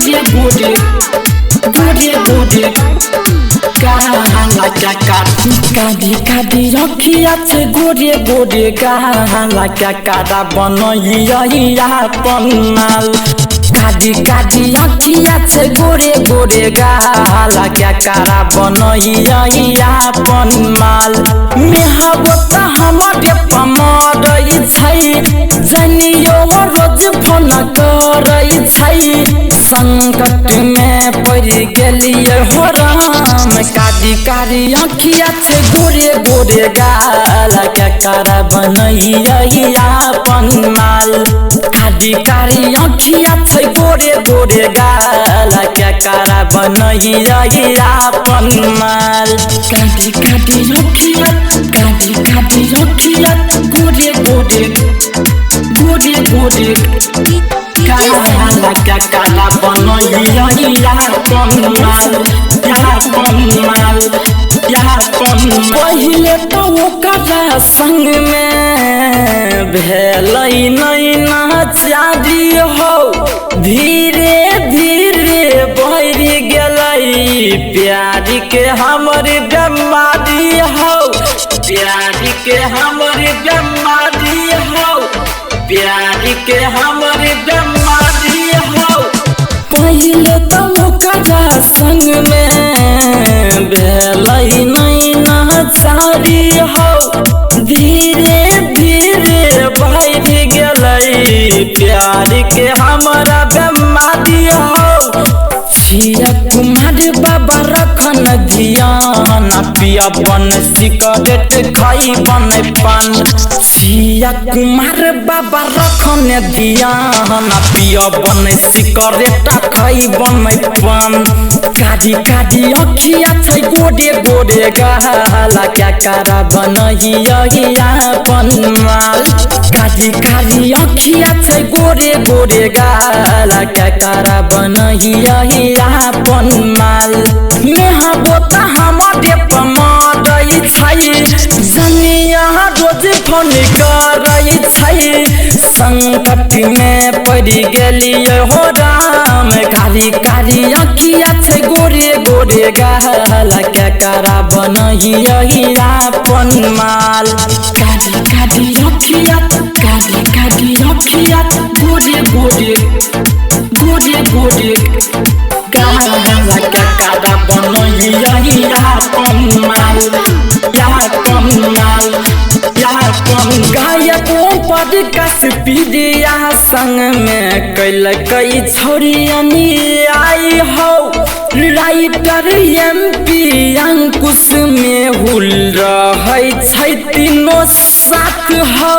गोरे कादी कादी रखिया छे गोरे गोरे गाला क्या कादा बनइया पन्नाल कादी कादी रखिया छे गोरे गोरे गाला क्या कादा बनइया पन्नाल मेहबत हमरे पमरई छै जनियो रोज फोन करई छै संकट में पड़ गेलिए हो राम कादी कारी अखिया छे गोरे गोरे गाला क्या कारा बनइया पन्नाल कादी कारी अखिया छे गोरे गोरे गाला क्या कारा बनइया पन्नाल कादी कादी अखिया गोरे गोरे काला क्या काला बनइया पन्नाल पहिले तो ओकरा संग में भेलै नहीं नाचारी हो धीरे धीरे बढ़ गेलै प्यार के हमर बेमारी हो प्यार के हमर बेमारी हो प्यार के हमर बेमारी हो पहिले तो ओकरा संग में भेलै नहीं नाचारी हो धीरे धीरे बढ़ गेलै प्यार के हमारा बेमारी हो छिया कुमार बाबा रखन ध्यान पिया बन सिगरेट खाई बन पान छिया कुमार बाबा रखन ध्यान पिया बन सिगरेट खाई बन पान कादी कादी अखिया छै गोरे गोरे गाला क्या कारा बनइया पन्नाल कादी कादी अखिया छै गोरे गोरे गाला क्या कारा बनइया पन्नाल मेहबत हमरे पमरई छै जनिया रोज फोन करई छै संकट में पड़ गेलिए हो राम कारी कारी अखिया छै गोरे गोरे गाला क्या कारा बनइया पन्नाल कादी कादी अखिया गोरे गोरे गाला क्या कारा बनइया पन्नाल गायक पर कस पीडिया संग में कैल कई छोड़ियनी आई हो राइटर MP अंकुश में हुल रहै छै तीनों साथ हो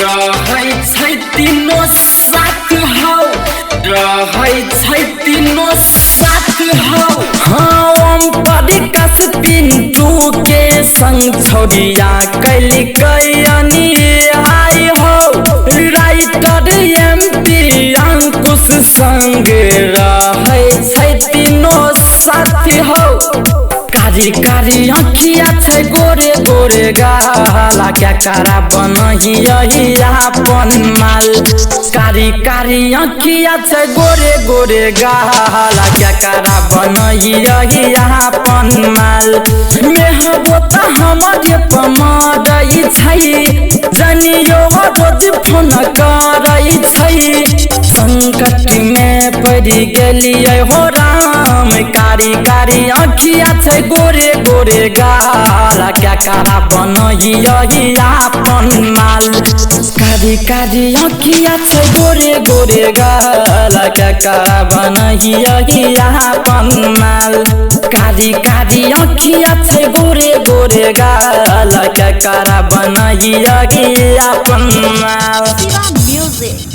रहै छै तीनों साथ हो रहै छै तीनों साथ हो हाँ ओम परिकस पिंटू के संग छोड़िया कैल कयनी आई हो राइटर MP अंकुश संग रहै छै तीनों साथी हो कारी कारी अखिया छै गोरे गोरे गाला क्या कारा बनइया पन्नाल कारी कारी अखिया छै गोरे गोरे गाला क्या कारा बनइया पन्नाल मेहबत हमरे पमरई छै जनियो रोज फोन करई छै संकट में पड़ गेलिए हो राम कारी कारी अखिया छै गोरे गोरे गाला क्या कारा बनइया पन्नाल कारी कारी अखिया छै गोरे गोरे गाला क्या कारा बनइया पन्नाल कारी कारी अखिया छै गोरे गोरे गाला क्या कारा बनइया पन्नाल Siva Music.